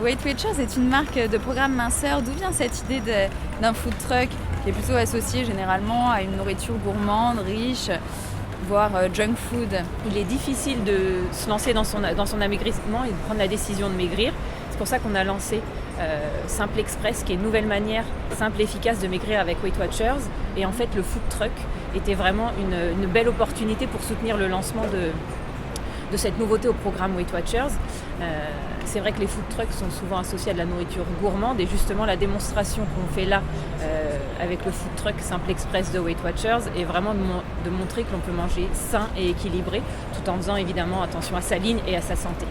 Weight Watchers est une marque de programme minceur. D'où vient cette idée d'un food truck qui est plutôt associé généralement à une nourriture gourmande, riche, voire junk food? Il est difficile de se lancer dans son amaigrissement et de prendre la décision de maigrir. C'est pour ça qu'on a lancé Simple Express, qui est une nouvelle manière simple et efficace de maigrir avec Weight Watchers. Et en fait, le food truck était vraiment une belle opportunité pour soutenir le lancement de cette nouveauté au programme Weight Watchers. C'est vrai que les food trucks sont souvent associés à de la nourriture gourmande, et justement la démonstration qu'on fait là avec le food truck Simple Express de Weight Watchers est vraiment de montrer que l'on peut manger sain et équilibré, tout en faisant évidemment attention à sa ligne et à sa santé.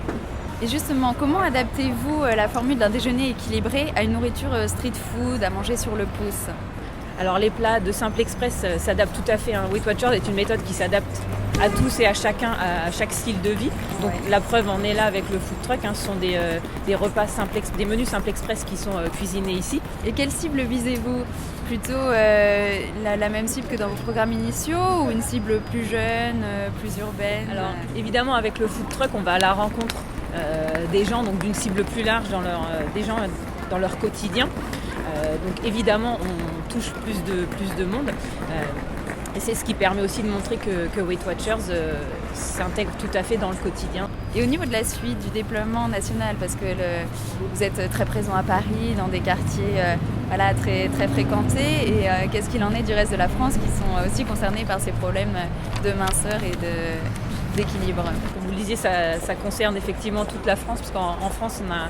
Et justement, comment adaptez-vous la formule d'un déjeuner équilibré à une nourriture street food, à manger sur le pouce? Alors les plats de Simple Express s'adaptent tout à fait. Weight Watchers est une méthode qui s'adapte à tous et à chacun, à chaque style de vie. Donc la preuve en est là avec le food truck. Ce sont des repas des menus Simple Express qui sont cuisinés ici. Et quelle cible visez-vous? Plutôt la même cible que dans vos programmes initiaux, ou une cible plus jeune, plus urbaine? Alors évidemment, avec le food truck, on va à la rencontre des gens, donc d'une cible plus large des gens dans leur quotidien. Donc évidemment, on touche plus de monde. Et c'est ce qui permet aussi de montrer que Weight Watchers s'intègre tout à fait dans le quotidien. Et au niveau de la suite du déploiement national, parce que vous êtes très présent à Paris, dans des quartiers très, très fréquentés, et qu'est-ce qu'il en est du reste de la France qui sont aussi concernés par ces problèmes de minceur et d'équilibre? Comme vous le disiez, ça concerne effectivement toute la France, parce qu'en France, on a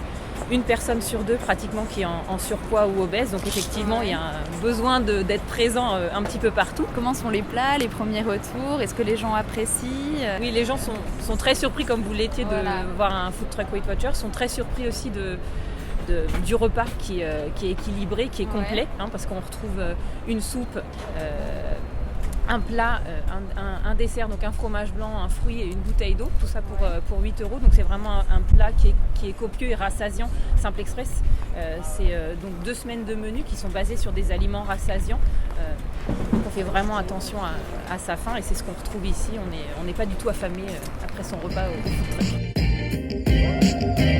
une personne sur deux pratiquement qui est en surpoids ou obèse. Donc effectivement, il y a un besoin d'être présent un petit peu partout. Comment sont les plats, les premiers retours? Est-ce que les gens apprécient? Oui, les gens sont très surpris, comme vous l'étiez, de voir un food truck Weight Watchers. Sont très surpris aussi du repas qui est équilibré, qui est complet, parce qu'on retrouve une soupe, un plat, un dessert, donc un fromage blanc, un fruit et une bouteille d'eau, tout ça pour 8 €. Donc c'est vraiment un plat qui est copieux et rassasiant. Simple Express, c'est donc 2 semaines de menus qui sont basés sur des aliments rassasiants. Donc on fait vraiment attention à sa faim, et c'est ce qu'on retrouve ici. On n'est pas du tout affamé après son repas au food truck.